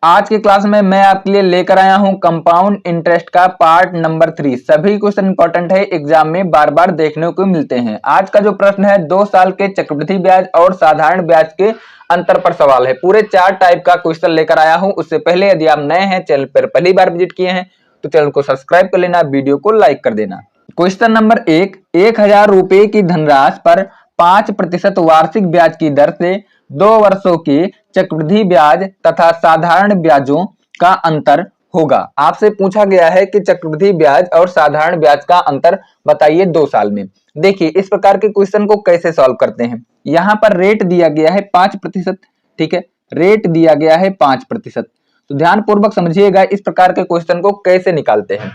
आज की क्लास में मैं आपके लिए लेकर आया हूं कंपाउंड इंटरेस्ट का पार्ट नंबर 3। सभी क्वेश्चन इंपॉर्टेंट है, एग्जाम में बार बार देखने को मिलते हैं। आज का जो प्रश्न है 2 साल के चक्रवृद्धि ब्याज और साधारण ब्याज के अंतर पर सवाल है। पूरे 4 टाइप का क्वेश्चन लेकर आया हूं। उससे पहले यदि आप नए हैं, चैनल पर पहली बार विजिट किए हैं तो चैनल को सब्सक्राइब कर लेना, वीडियो को लाइक कर देना। क्वेश्चन नंबर 1,1000 रुपए की धनराशि पर 5% वार्षिक ब्याज की दर से 2 वर्षों के चक्रवृद्धि ब्याज तथा साधारण ब्याजों का अंतर होगा। आपसे पूछा गया है कि चक्रवृद्धि ब्याज और साधारण ब्याज का अंतर बताइए 2 साल में। देखिए इस प्रकार के क्वेश्चन को कैसे सॉल्व करते हैं। यहाँ पर रेट दिया गया है 5%, ठीक है, रेट दिया गया है 5%। तो ध्यान पूर्वक समझिएगा इस प्रकार के क्वेश्चन को कैसे निकालते हैं।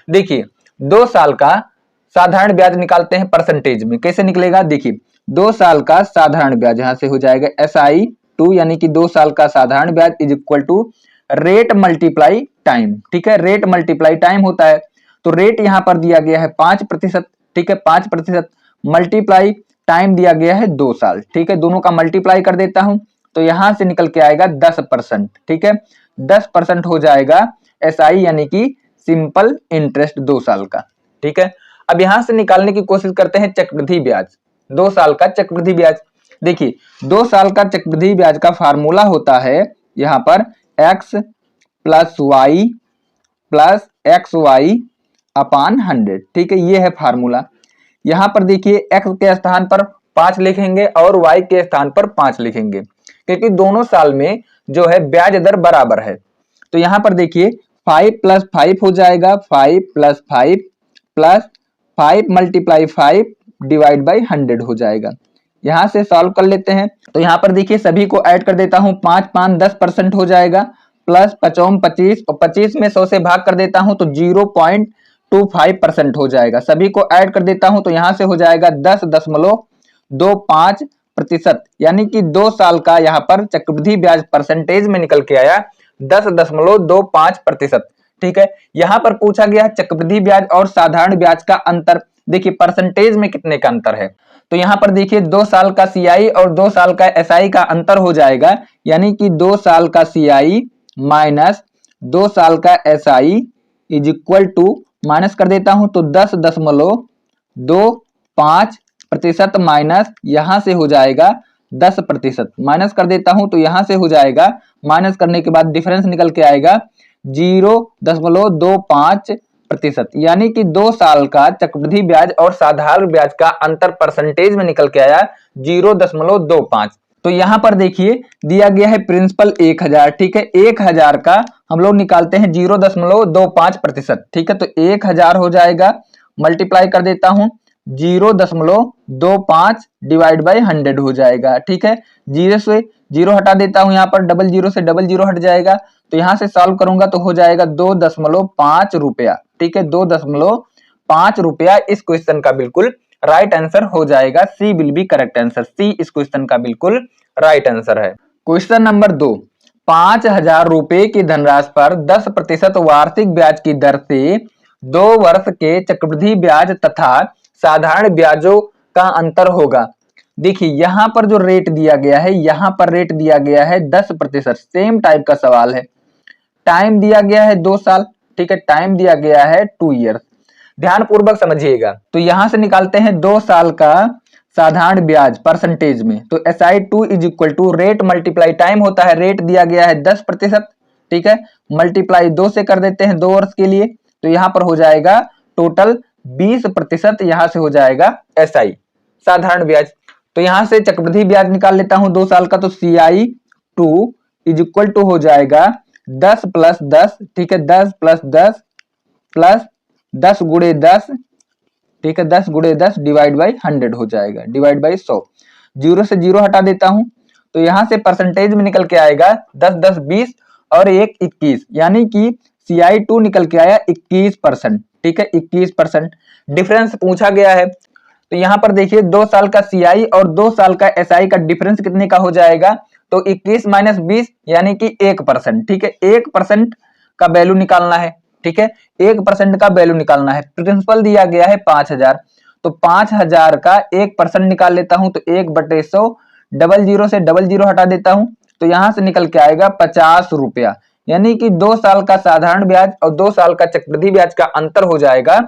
देखिए 2 साल का साधारण ब्याज निकालते हैं परसेंटेज में। कैसे निकलेगा, देखिए 2 साल का साधारण ब्याज यहां से हो जाएगा SI2 यानी कि 2 साल का साधारण ब्याज is equal to rate multiply time. ठीक है, रेट मल्टीप्लाई टाइम होता है। तो रेट यहां पर दिया गया है 5%, ठीक है, 5% मल्टीप्लाई टाइम दिया गया है 2 साल। ठीक है, दोनों का मल्टीप्लाई कर देता हूं तो यहां से निकल के आएगा 10%। ठीक है, 10% हो जाएगा SI यानी कि सिंपल इंटरेस्ट 2 साल का। ठीक है, अब यहां से निकालने की कोशिश करते हैं चक्रवृद्धि ब्याज, 2 साल का चक्रवृद्धि ब्याज। देखिए 2 साल का चक्रवृद्धि ब्याज का फार्मूला होता है यहां पर x plus Y plus X Y upon 100। ठीक है, ये है फार्मूला। यहां पर देखिए x के स्थान पर 5 लिखेंगे और y के स्थान पर 5 लिखेंगे क्योंकि दोनों साल में जो है ब्याज दर बराबर है। तो यहां पर देखिए 5 प्लस 5 हो जाएगा, 5 plus 5 plus 5 multiply 5 divide by 100 हो जाएगा। यहां से सॉल्व कर लेते हैं। तो यहां पर देखिए सभी को ऐड कर देता हूं, 5 5 10% हो जाएगा, प्लस 5 25 और 25 में 100 से भाग कर देता हूं तो 0.25% हो जाएगा। सभी को ऐड कर देता हूं तो यहां से हो जाएगा 10.25% यानी कि 2 साल का यहां पर चक्रवृद्धि ब्याज परसेंटेज में निकल के आया 10.25%। ठीक है, यहां पर पूछा गया चक्रवृद्धि ब्याज और साधारण ब्याज का अंतर। देखिए परसेंटेज में कितने का अंतर है, तो यहां पर देखिए 2 साल का CI और 2 साल का SI का अंतर हो जाएगा यानी कि 2 साल का CI माइनस 2 साल का SI is equal to, minus कर देता हूं तो 10.25% माइनस यहां से हो जाएगा 10%, माइनस कर देता हूं तो यहां से हो जाएगा, माइनस करने के बाद डिफरेंस निकल के आएगा 0.25%। यानी कि 2 साल का चक्रवृद्धि ब्याज और साधारण ब्याज का अंतर परसेंटेज में निकल के आया 0.25। तो यहां पर देखिए दिया गया है प्रिंसिपल 1000। ठीक है, 1000 का हम लोग निकालते हैं 0.25%। ठीक है, तो 1000 हो जाएगा, मल्टीप्लाई कर देता हूं 0.25 डिवाइड बाई 100 हो जाएगा। ठीक है, 0 से 0 हटा देता हूं, यहां पर डबल 0 से डबल 0 हट जाएगा तो यहां से सॉल्व करूंगा तो हो जाएगा 2.5 रुपया। ठीक है, 2.5 रुपया इस क्वेश्चन का बिल्कुल राइट आंसर हो जाएगा। सी विल बी करेक्ट आंसर। सी इस क्वेश्चन का बिल्कुल राइट आंसर है। क्वेश्चन नंबर 2, 5,000 रुपए की धनराशि पर 10% वार्षिक ब्याज की दर से 2 वर्ष के चक्रवृद्धि ब्याज तथा साधारण ब्याजों का अंतर होगा। देखिए यहां पर जो रेट दिया गया है, यहां पर रेट दिया गया है 10%। सेम टाइप का सवाल है। टाइम दिया गया है 2 साल। ठीक है, टाइम दिया गया है 2 ईयर। ध्यान पूर्वक समझिएगा। तो यहां से निकालते हैं 2 साल का साधारण ब्याज परसेंटेज में। तो SI2 is equal to rate multiply time होता है। रेट दिया गया है 10%। ठीक है, मल्टीप्लाई 2 से कर देते हैं 2 वर्ष के लिए तो यहां पर हो जाएगा टोटल 20%। यहां से हो जाएगा SI साधारण ब्याज। तो यहां से चक्रवृद्धि ब्याज निकाल लेता हूं 2 साल का, तो CI2 इज इक्वल टू हो जाएगा 10 प्लस 10। ठीक है, 10 प्लस 10 प्लस 10 गुणे 10। ठीक है, 10 गुणे 10 डिवाइड बाई 100 हो जाएगा, डिवाइड बाई 100। 0 से 0 हटा देता हूं तो यहां से परसेंटेज में निकल के आएगा 10 10 20 और 1 21 यानी कि CI2 निकल के आया 21%। ठीक है, 21%। डिफरेंस पूछा गया है तो यहां पर देखिए 2 साल का CI और 2 साल का SI का डिफरेंस कितने का हो जाएगा, तो 21 माइनस 20 यानी कि 1%। ठीक है, 1% का वैल्यू निकालना है। ठीक है, 1% का वैल्यू निकालना है। प्रिंसिपल दिया गया है 5,000, तो 5,000 का 1% निकाल लेता हूं तो 1/100, डबल 0 से डबल 0 हटा देता हूं तो यहां से निकल के आएगा 50 रुपया। यानी कि 2 साल का साधारण ब्याज और 2 साल का चक्रवृद्धि ब्याज का अंतर हो जाएगा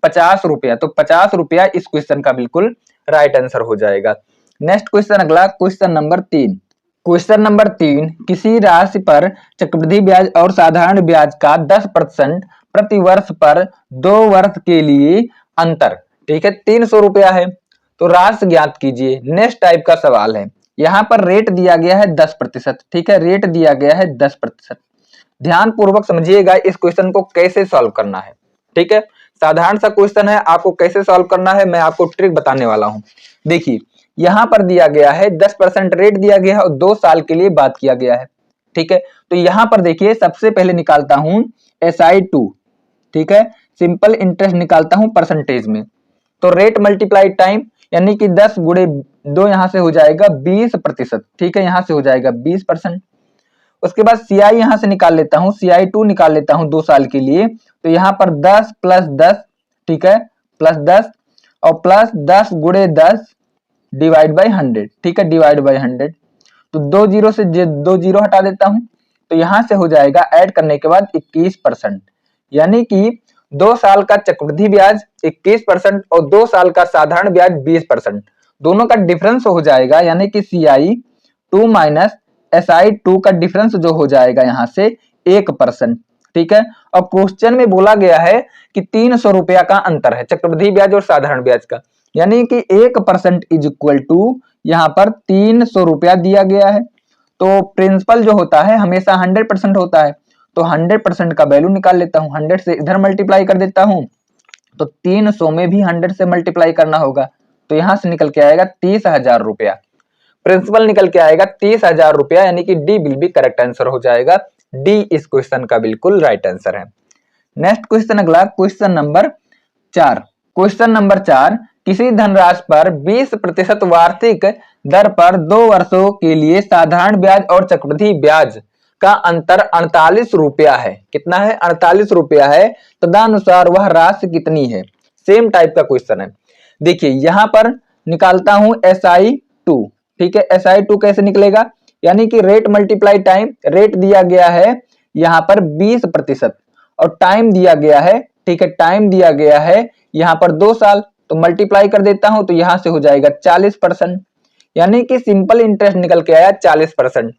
50 रुपया। तो 50 रुपया इस क्वेश्चन का बिल्कुल राइट आंसर हो जाएगा। नेक्स्ट क्वेश्चन, अगला क्वेश्चन नंबर 3। क्वेश्चन नंबर 3, किसी राशि पर चक्रवृद्धि ब्याज और साधारण ब्याज का 10% प्रति वर्ष पर 2 वर्ष के लिए अंतर, ठीक है, 300 रुपया है। तो राशि ज्ञात कीजिए। नेक्स्ट टाइप का सवाल है। यहाँ पर रेट दिया गया है 10%, ठीक है, रेट दिया गया है 10%। ध्यान पूर्वक समझिएगा इस क्वेश्चन को कैसे सॉल्व करना है, ठीक है। साधारण सा क्वेश्चन है, आपको कैसे सॉल्व करना है मैं आपको ट्रिक बताने वाला हूं। देखिए यहां पर दिया गया है 10% रेट दिया गया है और 2 साल के लिए बात किया गया है, ठीक है। तो यहां पर देखिए सबसे पहले निकालता हूं SI2, ठीक है, सिंपल इंटरेस्ट निकालता हूं परसेंटेज में। तो रेट मल्टीप्लाई टाइम, यानी कि 10 गुणे 2 यहां से हो जाएगा 20%, ठीक है, यहां से हो जाएगा 20%। उसके बाद CI यहां से निकाल लेता हूं, CI2 निकाल लेता हूं 2 साल के लिए। तो यहां पर 10 प्लस 10, ठीक है, प्लस 10 और प्लस 10 गुणे 10 डिवाइड बाई 100, ठीक है, डिवाइड बाई 100। तो 2 जीरो से 2 जीरो हटा देता हूं, तो यहां से हो जाएगा ऐड करने के बाद 21%। यानी कि 2 साल का चक्रवृद्धि ब्याज 21% और 2 साल का साधारण ब्याज 20%, दोनों का डिफरेंस हो जाएगा, यानी कि CI2 माइनस SI2 का डिफरेंस जो हो जाएगा यहां से 1%, ठीक है। और क्वेश्चन में बोला गया है कि 300 रुपया का अंतर है चक्रवृद्धि ब्याज और साधारण ब्याज का, यानी कि 1% इज इक्वल टू यहाँ पर 300 रुपया दिया गया है। तो प्रिंसिपल जो होता है हमेशा 100% होता है, तो 100% का वैल्यू निकाल लेता हूँ, 100 से इधर मल्टीप्लाई कर देता हूँ, तो 300 में भी 100 से मल्टीप्लाई करना होगा, तो यहां से निकल के आएगा 30,000 रुपया। प्रिंसिपल निकल के आएगा 30,000 रुपया, यानी कि D will be correct answer हो जाएगा। डी इस क्वेश्चन का बिल्कुल राइट आंसर है। नेक्स्ट क्वेश्चन, अगला क्वेश्चन नंबर 4। क्वेश्चन नंबर 4, किसी धनराशि पर 20% वार्षिक दर पर 2 वर्षों के लिए साधारण ब्याज और चक्रवृद्धि ब्याज का अंतर 48 रुपया है। कितना है? 48 रुपया है। तदनुसार वह राशि कितनी है? सेम टाइप का क्वेश्चन है। देखिए यहां पर निकालता हूं SI2, ठीक है। SI2 कैसे निकलेगा? यानी कि रेट मल्टीप्लाई टाइम, रेट दिया गया है यहां पर 20% और टाइम दिया गया है, ठीक है, टाइम दिया गया है यहां पर 2 साल, तो मल्टीप्लाई कर देता हूं तो यहां से हो जाएगा 40%, यानी कि सिंपल इंटरेस्ट निकल के आया 40%।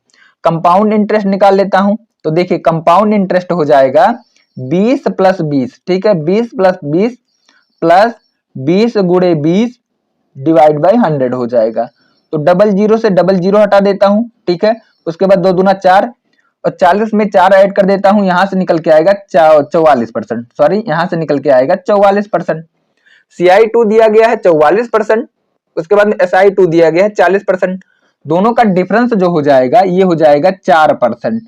कंपाउंड इंटरेस्ट निकाल लेता हूं, तो देखिए कंपाउंड इंटरेस्ट हो जाएगा 20 प्लस 20, ठीक है, 20 प्लस 20 प्लस 20 गुणे 20 डिवाइड बाई 100 हो जाएगा। तो डबल जीरो से डबल जीरो हटा देता हूं, ठीक है। उसके बाद 2 दूना 4 और 40 में 4 ऐड कर देता हूं, यहां से निकल के आएगा 44%, सॉरी यहां से निकल के आएगा 44%। CI2 दिया गया है 44%, उसके बाद SI2 दिया गया है 40%, दोनों का डिफरेंस जो हो जाएगा ये हो जाएगा 4%।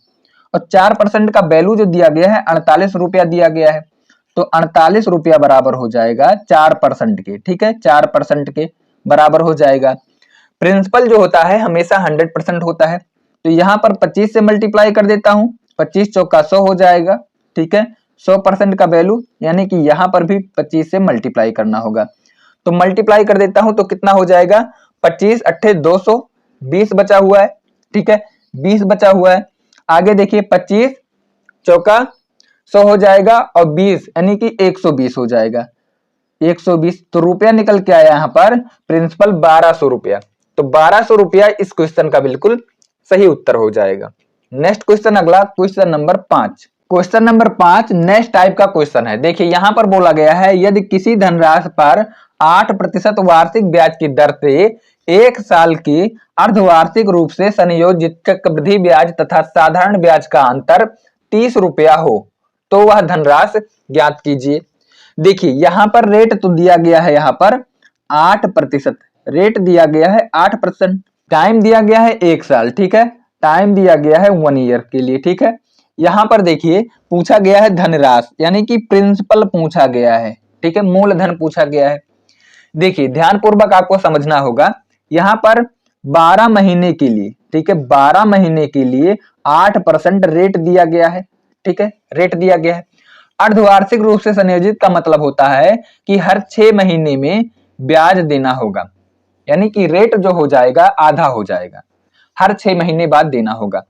और 4% का वैल्यू जो दिया गया है 48 रुपया दिया गया है, तो 48 रुपया बराबर हो जाएगा 4% के, ठीक है, 4% के बराबर हो जाएगा। प्रिंसिपल जो होता है हमेशा 100% होता है, तो यहां पर 25 से मल्टीप्लाई कर देता हूं, 25 चौका 100 हो जाएगा, ठीक है, 100% का वैल्यू, यानी कि यहां पर भी 25 से मल्टीप्लाई करना होगा। तो मल्टीप्लाई कर देता हूं तो कितना हो जाएगा? 25 अट्ठे 200, 20 बचा हुआ है, ठीक है, 20 बचा हुआ है। आगे देखिए 25 चौका 100 हो जाएगा और 20 यानी कि 120 हो जाएगा, 120। तो रुपया निकल के आया यहाँ पर प्रिंसिपल 1200 रुपया। तो 1200 रुपया इस क्वेश्चन का बिल्कुल सही उत्तर हो जाएगा। नेक्स्ट क्वेश्चन, अगला question number 5। Question number 5 next type का क्वेश्चन है। देखिए यहां पर बोला गया है यदि किसी धनराशि पर 8% वार्षिक ब्याज की दर से 1 साल की अर्धवार्षिक रूप से संयोजित चक्रवृद्धि ब्याज तथा साधारण ब्याज का अंतर 30 रुपया हो तो वह धनराशि ज्ञात कीजिए। देखिए यहां पर रेट तो दिया गया है, यहां पर 8% रेट दिया गया है 8%, टाइम दिया गया है 1 साल, ठीक है, टाइम दिया गया है 1 ईयर के लिए, ठीक है। यहां पर देखिए पूछा गया है धनराशि, यानी कि प्रिंसिपल पूछा गया है, ठीक है, मूलधन पूछा गया है। देखिए ध्यानपूर्वक आपको समझना होगा, यहां पर 12 महीने के लिए, ठीक है, 12 महीने के लिए 8% रेट दिया गया है, ठीक है, रेट दिया गया है। अर्धवार्षिक रूप से संयोजित का मतलब होता है कि हर 6 महीने में ब्याज देना होगा, यानी कि रेट जो हो जाएगा आधा हो जाएगा, हर 6 महीने बाद देना होगा।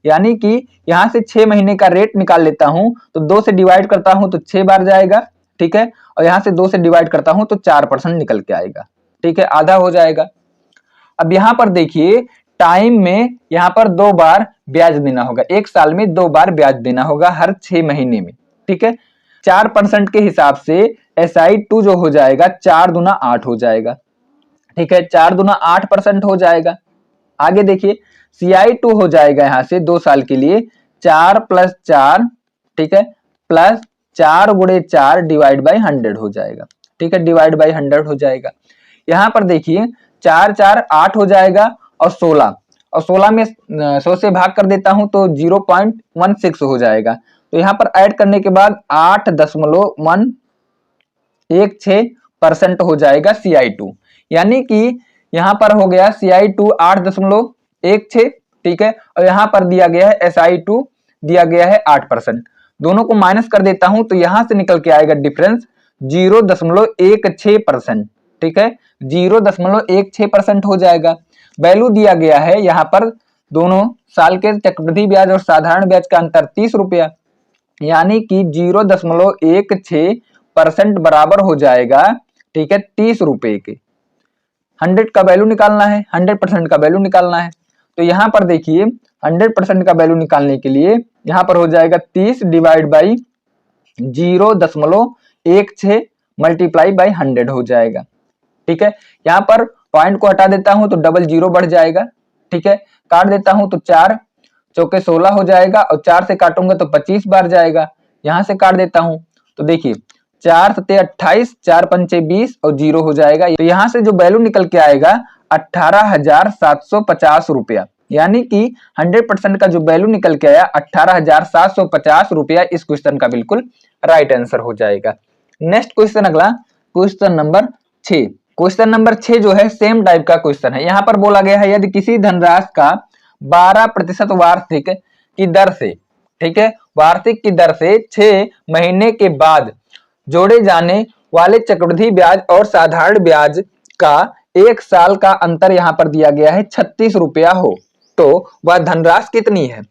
यानी कि यहाँ से 6 महीने का रेट निकाल लेता हूं तो 2 से डिवाइड करता हूं तो 6 बार जाएगा, ठीक है, और यहाँ से 2 से डिवाइड करता हूं तो 4% निकल के आएगा, ठीक है, आधा हो जाएगा। अब यहाँ पर देखिए टाइम में यहाँ पर 2 बार ब्याज देना होगा, एक साल में 2 बार ब्याज देना होगा हर 6 महीने में, ठीक है। 4% के हिसाब से SI2 जो हो जाएगा 4 दूना 8 हो जाएगा, ठीक है, 4 दूना 8% हो जाएगा। आगे देखिए CI2 हो जाएगा यहाँ से 2 साल के लिए 4 + 4, ठीक है, प्लस 4 गुणे 4 डिवाइड बाई 100 हो जाएगा, ठीक है, डिवाइड बाई 100 हो जाएगा। यहाँ पर देखिए 4 4 8 हो जाएगा और 16 में 100 से भाग कर देता हूं तो 0.16 हो जाएगा। तो यहाँ पर ऐड करने के बाद 8.116% हो जाएगा CI2, यानी कि यहाँ पर हो गया CI2 8.16, ठीक है, और यहाँ पर दिया गया है SI2 दिया गया है 8%। दोनों को माइनस कर देता हूं तो यहाँ से निकल के आएगा डिफरेंस 0.16%, ठीक है, 0.16% हो जाएगा। वैल्यू दिया गया है यहाँ पर दोनों साल के चक्रवृद्धि ब्याज और साधारण ब्याज का अंतर 30 रुपया, यानी कि 0.16% बराबर हो जाएगा, ठीक है, 30 रुपए के। 100 का वैल्यू निकालना है, 100% का वैल्यू निकालना है। तो यहाँ पर देखिए 100% का वैल्यू निकालने के लिए यहाँ पर हो जाएगा 30 डिवाइड बाई 0.16 मल्टीप्लाई बाई 100 हो जाएगा, ठीक है। यहाँ पर पॉइंट को हटा देता हूं तो डबल जीरो बढ़ जाएगा, ठीक है, काट देता हूं तो 4 चौके 16 हो जाएगा और 4 से काटूंगा तो 25 बार जाएगा। यहां से काट देता हूं तो देखिए 4 सत्ते 28, 4 पंचे 20 और 0 हो जाएगा। तो यहाँ से जो वैल्यू निकल के आएगा 18,750 रुपया, यानी कि 100% का जो वैल्यू निकल के आया 18,750 रुपया इस क्वेश्चन का बिल्कुल राइट आंसर हो जाएगा। नेक्स्ट क्वेश्चन, अगला क्वेश्चन नंबर 6। क्वेश्चन नंबर 6 जो है सेम टाइप का क्वेश्चन है। यहाँ पर बोला गया है यदि किसी धनराशि का 12% वार्षिक की दर से, ठीक है, वार्षिक की दर से 6 महीने के बाद जोड़े जाने वाले चक्रवृद्धि ब्याज और साधारण ब्याज का एक साल का अंतर यहाँ पर दिया गया है 36 रुपया हो तो वह धनराशि कितनी है।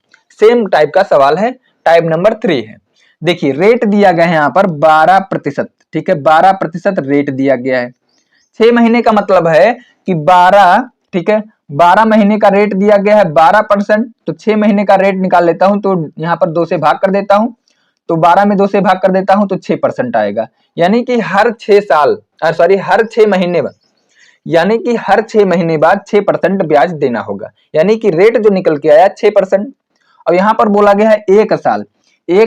सेम टाइप का सवाल है, टाइप नंबर 3 है। देखिए रेट दिया गया है यहाँ पर 12%, ठीक है, 12% रेट दिया गया है। 6 महीने का मतलब है कि 12, ठीक है, 12 महीने का रेट दिया गया है 12%, तो 6 महीने का रेट निकाल लेता हूं तो यहाँ पर 2 से भाग कर देता हूं तो 12 में 2 से भाग कर देता हूं तो 6% आएगा, यानी कि हर 6 महीने बाद, यानी कि हर 6 महीने बाद 6% ब्याज देना होगा, यानी कि रेट जो निकल के आया 6%। और यहाँ पर बोला गया है एक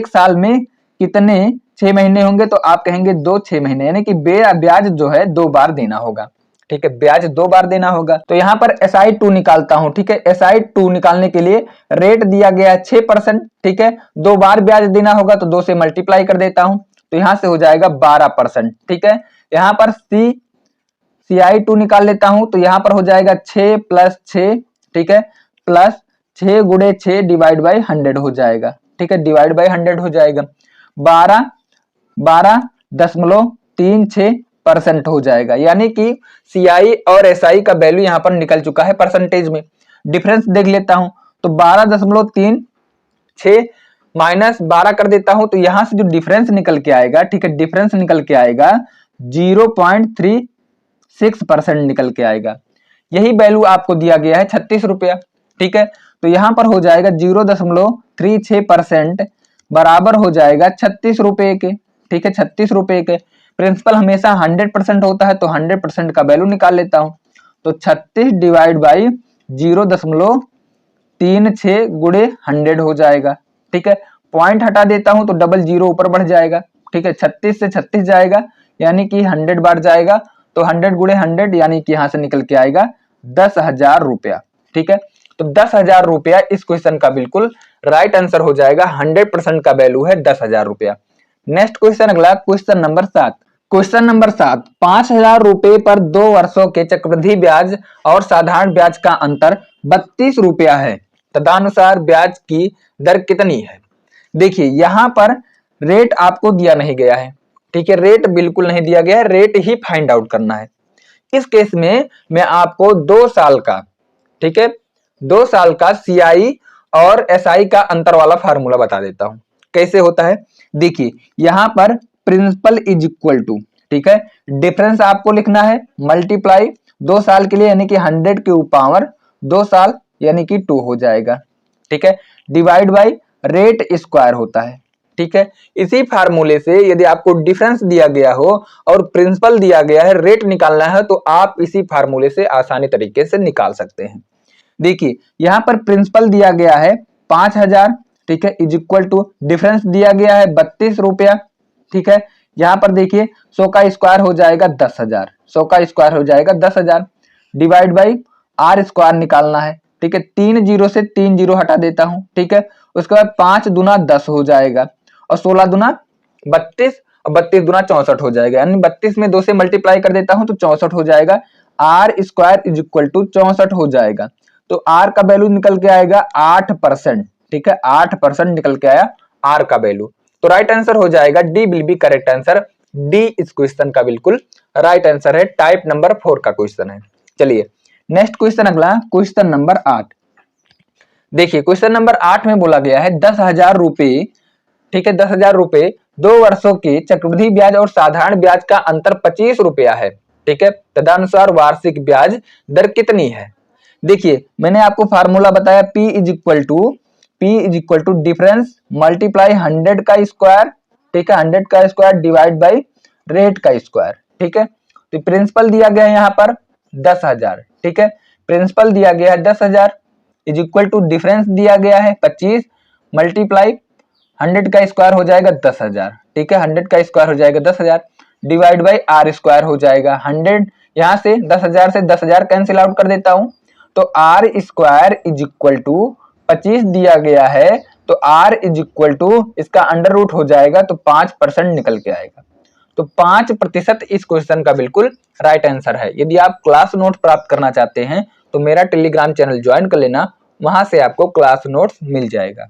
साल में कितने 6 महीने होंगे, तो आप कहेंगे 2 6 महीने, यानी कि ब्याज जो है 2 बार देना होगा, ठीक है, ब्याज 2 बार देना होगा। तो यहाँ पर SI2 निकालता हूं, ठीक है, SI2 निकालने के लिए रेट दिया गया है 6%, ठीक है, 2 बार ब्याज देना होगा तो 2 से मल्टीप्लाई कर देता हूं तो यहाँ से हो जाएगा 12%, ठीक है। यहाँ पर CI2 निकाल लेता हूं तो यहाँ पर हो जाएगा 6 + 6, ठीक है, प्लस 6 गुणे 6 डिवाइड बाई 100 हो जाएगा, ठीक है, डिवाइड बाई 100 हो जाएगा। 12.36% हो जाएगा, यानी कि CI और SI का वैल्यू यहाँ पर निकल चुका है परसेंटेज में। डिफरेंस देख लेता हूं तो 12.36 माइनस 12 कर देता हूं तो यहां से जो डिफरेंस निकल के आएगा, ठीक है, डिफरेंस निकल के आएगा 0.36% निकल के आएगा। यही वैल्यू आपको दिया गया है 36 रुपया, ठीक है, तो यहां पर हो जाएगा 0.36% बराबर हो जाएगा 36 रुपए के, ठीक है, 36 रुपए के। प्रिंसिपल हमेशा 100% होता है तो 100% का वैल्यू निकाल लेता हूं तो 36 डिवाइड बाई 0.36 गुणे 100 हो जाएगा, ठीक है, पॉइंट हटा देता हूं तो डबल जीरो ऊपर बढ़ जाएगा, ठीक है, 36 से 36 जाएगा यानी कि 100 बार जाएगा तो 100 गुणे 100 यानी कि यहां से निकल के आएगा 10,000 रुपया, ठीक है। तो 10,000 रुपया इस क्वेश्चन का बिल्कुल राइट आंसर हो जाएगा। 100% का वैल्यू है 10,000 रुपया। नेक्स्ट क्वेश्चन, अगला क्वेश्चन नंबर 7। क्वेश्चन नंबर 7, 5,000 रुपए पर 2 वर्षों के चक्रवृद्धि ब्याज और साधारण ब्याज का अंतर 32 रुपया है, तदनुसार ब्याज की दर कितनी है। देखिए यहां पर रेट आपको दिया नहीं गया है, ठीक है, रेट बिल्कुल नहीं दिया गया है, रेट ही फाइंड आउट करना है। इस केस में मैं आपको 2 साल का, ठीक है, 2 साल का CI और एसआई का अंतर वाला फार्मूला बता देता हूं कैसे होता है। देखिए यहाँ पर प्रिंसिपल इज इक्वल टू, ठीक है, डिफरेंस आपको लिखना है मल्टीप्लाई 2 साल के लिए यानी कि 100 के पावर 2 साल यानी कि 2 हो जाएगा, ठीक है, डिवाइड बाई रेट स्क्वायर होता है, ठीक है। इसी फार्मूले से यदि आपको डिफरेंस दिया गया हो और प्रिंसिपल दिया गया है, रेट निकालना है, तो आप इसी फार्मूले से आसानी तरीके से निकाल सकते हैं। देखिए यहाँ पर प्रिंसिपल दिया गया है 5000, ठीक है, इज इक्वल टू डिफरेंस दिया गया है 32 रुपया, ठीक है। यहाँ पर देखिए 100 का स्क्वायर हो जाएगा 10,000, 100 का स्क्वायर हो जाएगा 10,000, डिवाइड बाई आर स्क्वायर निकालना है, ठीक है। 3 जीरो से 3 जीरो हटा देता हूं, ठीक है। उसके बाद 5 दूना 10 हो जाएगा और 16 दूना 32 और 32 दूना 64 हो जाएगा, यानी 32 में 2 से मल्टीप्लाई कर देता हूं तो 64 हो जाएगा। R square is equal to 64 हो जाएगा, तो आर का वैल्यू निकल के आएगा 8%, ठीक है, 8% निकल के आया आर का वैल्यू। तो राइट आंसर हो जाएगा D will be correct answer. D इस क्वेश्चन का बिल्कुल राइट आंसर है, टाइप नंबर 4 का क्वेश्चन है। चलिए नेक्स्ट क्वेश्चन, अगला क्वेश्चन नंबर 8। देखिए क्वेश्चन नंबर 8 में बोला गया है 10,000 रुपए, ठीक है, 10,000 रुपए 2 वर्षों के चक्रवृद्धि ब्याज और साधारण ब्याज का अंतर 25 रुपया है, ठीक है, तदनुसार वार्षिक ब्याज दर कितनी है। देखिए मैंने आपको फार्मूला बताया P is equal to difference multiply 100 का स्क्वायर, ठीक है, 100 का स्क्वायर डिवाइड बाई रेट का स्क्वायर, ठीक है। तो प्रिंसिपल दिया गया है यहाँ पर 10,000, ठीक है, प्रिंसिपल दिया गया है 10,000 इज इक्वल टू डिफरेंस दिया गया है 25 मल्टीप्लाई 100 का स्क्वायर हो जाएगा 10,000, ठीक है, 100 का स्क्वायर हो जाएगा 10,000 डिवाइड बाई आर स्क्वायर हो जाएगा 100, यहाँ से 10,000 से 10,000 कैंसिल आउट कर देता हूं, तो R square is equal to 25 दिया गया है, तो आर इज इक्वल टू इसका अंडर रूट हो जाएगा, तो 5% निकल के आएगा। तो 5% इस क्वेश्चन का बिल्कुल राइट आंसर है। यदि आप क्लास नोट प्राप्त करना चाहते हैं तो मेरा टेलीग्राम चैनल ज्वाइन कर लेना, वहां से आपको क्लास नोट्स मिल जाएगा।